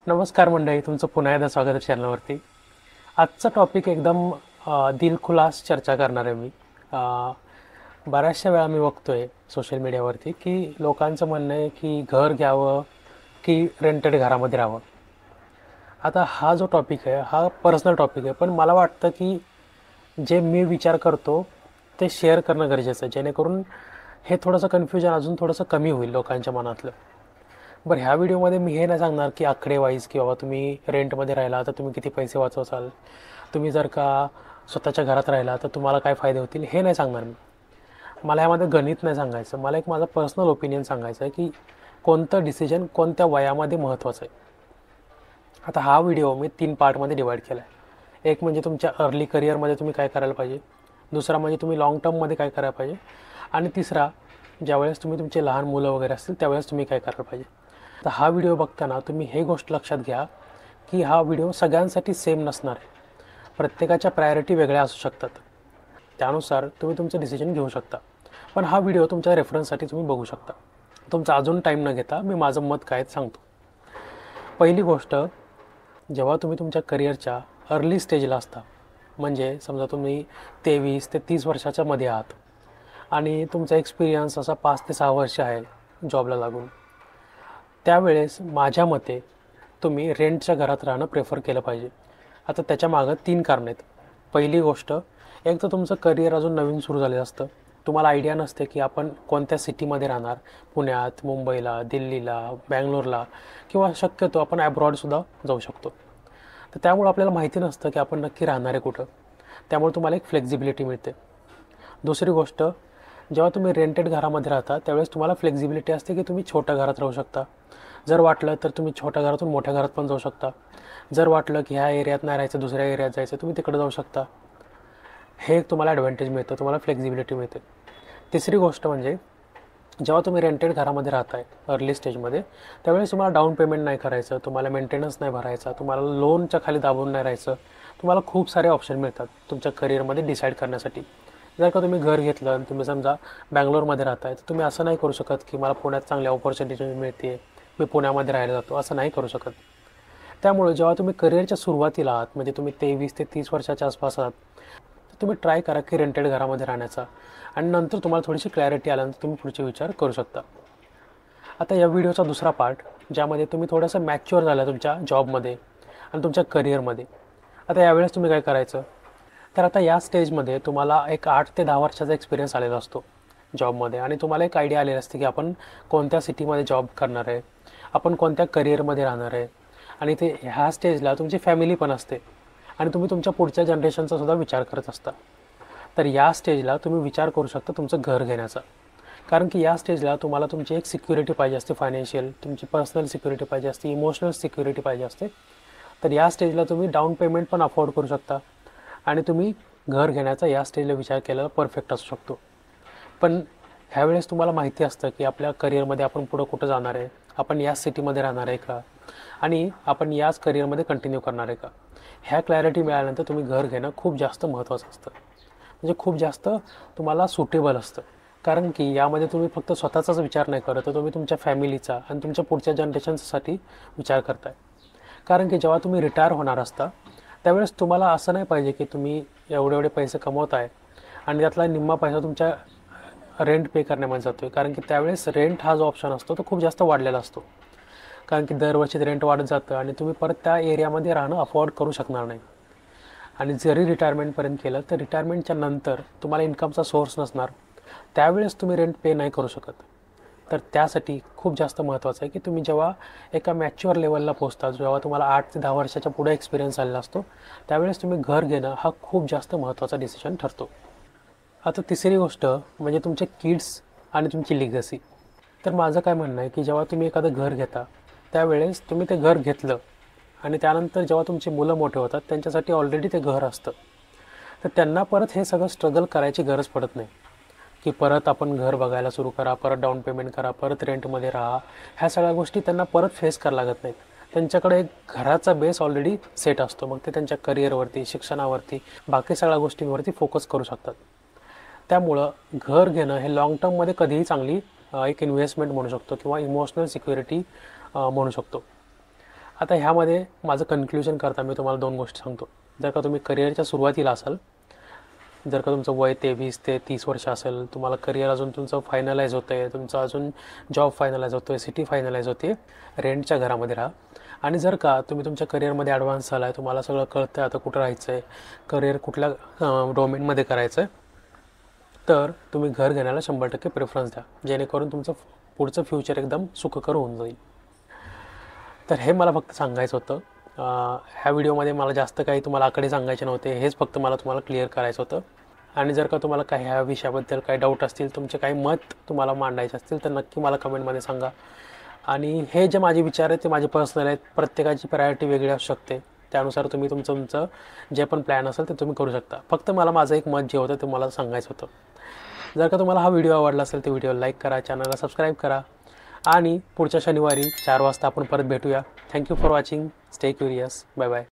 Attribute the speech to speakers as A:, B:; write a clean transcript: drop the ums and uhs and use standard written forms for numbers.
A: नमस्कार मंडळी, तुमचं पुन्हा एकदा स्वागत आहे चॅनलवरती. आजचा टॉपिक एकदम दिलखुलास चर्चा करणार आहे मी. बऱ्याचशा वेळा मी बघतोय सोशल मीडियावरती की लोकांचं म्हणणं आहे की घर घ्यावं की रेंटेड घरामध्ये राहावं. आता हा जो टॉपिक आहे हा पर्सनल टॉपिक आहे, पण मला वाटतं की जे मी विचार करतो ते शेअर करणं गरजेचं आहे, जेणेकरून हे थोडंसं कन्फ्युजन अजून थोडंसं कमी होईल लोकांच्या मनातलं. बरं, ह्या व्हिडिओमध्ये मी हे नाही सांगणार की आकडेवाईज की बाबा तुम्ही रेंटमध्ये राहिला तर तुम्ही किती पैसे वाचवसाल, तुम्ही जर का स्वतःच्या घरात राहिला तर तुम्हाला काय फायदे होतील, हे नाही सांगणार मी. मला यामध्ये गणित नाही सांगायचं, मला एक माझा पर्सनल ओपिनियन सांगायचं आहे की कोणतं डिसिजन कोणत्या वयामध्ये महत्त्वाचं आहे. आता हा व्हिडिओ मी 3 पार्टमध्ये डिवाईड केला आहे. एक म्हणजे तुमच्या अर्ली करिअरमध्ये तुम्ही काय करायला पाहिजे, दुसरा म्हणजे तुम्ही लाँग टर्ममध्ये काय करायला पाहिजे, आणि तिसरा ज्यावेळेस तुम्ही तुमचे लहान मुलं वगैरे असतील त्यावेळेस तुम्ही काय करायला पाहिजे. तर हा व्हिडिओ बघताना तुम्ही हे गोष्ट लक्षात घ्या की हा व्हिडिओ सगळ्यांसाठी सेम नसणार आहे. प्रत्येकाच्या प्रायोरिटी वेगळ्या असू शकतात, त्यानुसार तुम्ही तुमचं डिसिजन घेऊ शकता. पण हा व्हिडिओ तुमच्या रेफरन्ससाठी तुम्ही बघू शकता. तुमचा अजून टाईम न घेता मी माझं मत काय सांगतो. पहिली गोष्ट, जेव्हा तुम्ही तुमच्या करिअरच्या अर्ली स्टेजला असता, म्हणजे समजा तुम्ही 23 ते 30 वर्षाच्या मध्ये आहात आणि तुमचा एक्सपिरियन्स असा 5 ते 6 वर्ष आहे जॉबला लागून, त्यावेळेस माझ्या मते तुम्ही रेंटच्या घरात राहणं प्रेफर केलं पाहिजे. आता त्याच्या मागं 3 कारणं आहेत. पहिली गोष्ट, एक तर तुमचं करिअर अजून नवीन सुरू झालेलं असतं, तुम्हाला आयडिया नसते की आपण कोणत्या सिटीमध्ये राहणार, पुण्यात, मुंबईला, दिल्लीला, बँगलोरला, किंवा शक्यतो आपण ॲब्रॉडसुद्धा जाऊ शकतो. तर त्यामुळे आपल्याला माहिती नसतं की आपण नक्की राहणार आहे कुठं, त्यामुळे तुम्हाला एक फ्लेक्झिबिलिटी मिळते. दुसरी गोष्ट, जेव्हा तुम्ही रेंटेड घरामध्ये राहता त्यावेळेस तुम्हाला फ्लेक्झिबिलिटी असते की तुम्ही छोट्या घरात राहू शकता. जर वाटलं तर तुम्ही छोट्या घरातून मोठ्या घरात पण जाऊ शकता. जर वाटलं की ह्या एरियात नाही राहायचं, दुसऱ्या एरियात जायचं, तुम्ही तिकडे जाऊ शकता. हे एक तुम्हाला ॲडव्हान्टेज मिळतं, तुम्हाला फ्लेक्झिबिलिटी मिळते. तिसरी गोष्ट म्हणजे, जेव्हा तुम्ही रेंटेड घरामध्ये राहताय अर्ली स्टेजमध्ये, त्यावेळेस तुम्हाला डाऊन पेमेंट नाही करायचं, तुम्हाला मेंटेनन्स नाही भरायचा, तुम्हाला लोनच्या खाली दाबून नाही राहायचं. तुम्हाला खूप सारे ऑप्शन मिळतात तुमच्या करिअरमध्ये डिसाईड करण्यासाठी. जर का तुम्ही घर घेतलं आणि तुम्ही समजा बँगलोरमध्ये राहताय, तर तुम्ही असं नाही करू शकत की मला पुण्यात चांगली ऑपॉर्च्युनिटी मिळते, मी पुण्यामध्ये राहायला जातो, असं नाही करू शकत. त्यामुळे जेव्हा तुम्ही करिअरच्या सुरुवातीला आहात, म्हणजे तुम्ही 23 ते 30 वर्षाच्या आसपास आहात, तर तुम्ही ट्राय करा की रेंटेड घरामध्ये राहण्याचा, आणि नंतर तुम्हाला थोडीशी क्लॅरिटी आल्यानंतर तुम्ही पुढचे विचार करू शकता. आता या व्हिडिओचा दुसरा पार्ट, ज्यामध्ये तुम्ही थोडंसं मॅच्युअर झाला तुमच्या जॉबमध्ये आणि तुमच्या करिअरमध्ये. आता यावेळेस तुम्ही काय करायचं, तर आता या स्टेजमध्ये तुम्हाला एक 8 ते 10 वर्षाचा एक्सपिरियन्स आलेला असतो जॉबमध्ये, आणि तुम्हाला एक आयडिया आलेली असते की आपण कोणत्या सिटीमध्ये जॉब करणार आहे, आपण कोणत्या करिअरमध्ये राहणार आहे, आणि ते ह्या स्टेजला तुमची फॅमिली पण असते आणि तुम्ही तुमच्या पुढच्या जनरेशनचा सुद्धा विचार करत असता. तर या स्टेजला तुम्ही विचार करू शकता तुमचं घर घेण्याचा, कारण की या स्टेजला तुम्हाला तुमची एक सिक्युरिटी पाहिजे असते, फायनान्शियल, तुमची पर्सनल सिक्युरिटी पाहिजे असते, इमोशनल सिक्युरिटी पाहिजे असते. तर या स्टेजला तुम्ही डाऊन पेमेंट पण अफोर्ड करू शकता आणि तुम्ही घर घेण्याचा या स्टेजला विचार केलेला परफेक्ट असू शकतो. पण ह्यावेळेस तुम्हाला माहिती असतं की आपल्या करिअरमध्ये आपण पुढं कुठं जाणार आहे, आपण याच सिटीमध्ये राहणार आहे का, आणि आपण याच करिअरमध्ये कंटिन्यू करणार आहे का. ह्या क्लॅरिटी मिळाल्यानंतर तुम्ही घर घेणं खूप जास्त महत्त्वाचं असतं, म्हणजे खूप जास्त तुम्हाला सुटेबल असतं. कारण की यामध्ये तुम्ही फक्त स्वतःचाच विचार नाही करत, तर तुम्ही तुमच्या फॅमिलीचा आणि तुमच्या पुढच्या जनरेशन्ससाठी विचार करताय. कारण की जेव्हा तुम्ही रिटायर होणार असता त्यावेळेस तुम्हाला असं नाही पाहिजे की तुम्ही एवढे एवढे पैसे कमवत आहे आणि त्यातला निम्मा पैसा तुमच्या रेंट पे करण्यामध्ये जातो आहे. कारण की त्यावेळेस रेंट हा जो ऑप्शन असतो तो खूप जास्त वाढलेला असतो, कारण की दरवर्षी रेंट वाढत जातं आणि तुम्ही परत त्या एरियामध्ये राहणं अफोर्ड करू शकणार नाही. आणि जरी रिटायरमेंटपर्यंत केलं तर रिटायरमेंटच्या नंतर तुम्हाला इन्कमचा सोर्स नसणार, त्यावेळेस तुम्ही रेंट पे नाही करू शकत. तर त्यासाठी खूप जास्त महत्त्वाचं आहे की तुम्ही जेव्हा एका मॅच्युअर लेवलला पोहोचता, जेव्हा तुम्हाला 8 ते 10 वर्षाच्या पुढे एक्सपिरियन्स आलेला असतो, त्यावेळेस तुम्ही घर घेणं हा खूप जास्त महत्त्वाचा डिसिजन ठरतो. आता तिसरी गोष्ट म्हणजे तुमचे किड्स आणि तुमची लिगसी. तर माझं काय म्हणणं आहे की जेव्हा तुम्ही एखादं घर घेता त्यावेळेस तुम्ही ते घर घेतलं आणि त्यानंतर जेव्हा तुमची मुलं मोठे होतात त्यांच्यासाठी ऑलरेडी ते घर असतं, तर त्यांना परत हे सगळं स्ट्रगल करायची गरज पडत नाही की परत आपण घर बघायला सुरू करा, परत डाऊन पेमेंट करा, परत रेंटमध्ये राहा. ह्या सगळ्या गोष्टी त्यांना परत फेस करायला लागत नाहीत. त्यांच्याकडे एक घराचा बेस ऑलरेडी सेट असतो, मग ते त्यांच्या करिअरवरती, शिक्षणावरती, बाकी सगळ्या गोष्टींवरती फोकस करू शकतात. त्यामुळं घर घेणं हे लाँग टर्ममध्ये कधीही चांगली एक इन्व्हेस्टमेंट म्हणू शकतो किंवा इमोशनल सिक्युरिटी म्हणू शकतो. आता ह्यामध्ये माझं कन्क्ल्युजन करता मी तुम्हाला दोन गोष्टी सांगतो. जर का तुम्ही करिअरच्या सुरुवातीला असाल, जर का तुमचं वय 23 ते 30 वर्ष असेल, तुम्हाला करिअर अजून तुमचं फायनलाइज होतं आहे, तुमचं अजून जॉब फायनलाइज होतो आहे, सिटी फायनलाइज होते, रेंटच्या घरामध्ये राहा. आणि जर का तुम्ही तुमच्या करिअरमध्ये ॲडव्हान्स झाला आहे, तुम्हाला सगळं कळतं आहे आता कुठं राहायचं आहे, करिअर कुठल्या डोमेनमध्ये करायचं आहे, तर तुम्ही घर घेण्याला 100% प्रेफरन्स द्या, जेणेकरून तुमचं पुढचं फ्युचर एकदम सुखकर होऊन जाईल. तर हे मला फक्त सांगायचं होतं. ह्या व्हिडिओमध्ये मला जास्त काही तुम्हाला आकडे सांगायचे नव्हते, हेच फक्त मला तुम्हाला क्लिअर करायचं होतं. आणि जर का तुम्हाला काही ह्या विषयाबद्दल काही डाऊट असतील, तुमचे काही मत तुम्हाला मांडायचे असतील, तर नक्की मला कमेंटमध्ये सांगा. आणि हे जे माझे विचार आहेत ते माझे पर्सनल आहेत, प्रत्येकाची प्रायोरिटी वेगळी असू शकते, त्यानुसार तुम्ही तुमचं जे पण प्लॅन असेल ते तुम्ही करू शकता. फक्त मला माझं एक मत जे होतं ते मला सांगायचं होतं. जर का तुम्हाला हा व्हिडिओ आवडला असेल तर व्हिडिओ लाईक करा, चॅनलला सबस्क्राईब करा आणि पुढच्या शनिवारी 4 वाजता आपण परत भेटूया. Thank you for watching. Stay curious. Bye bye.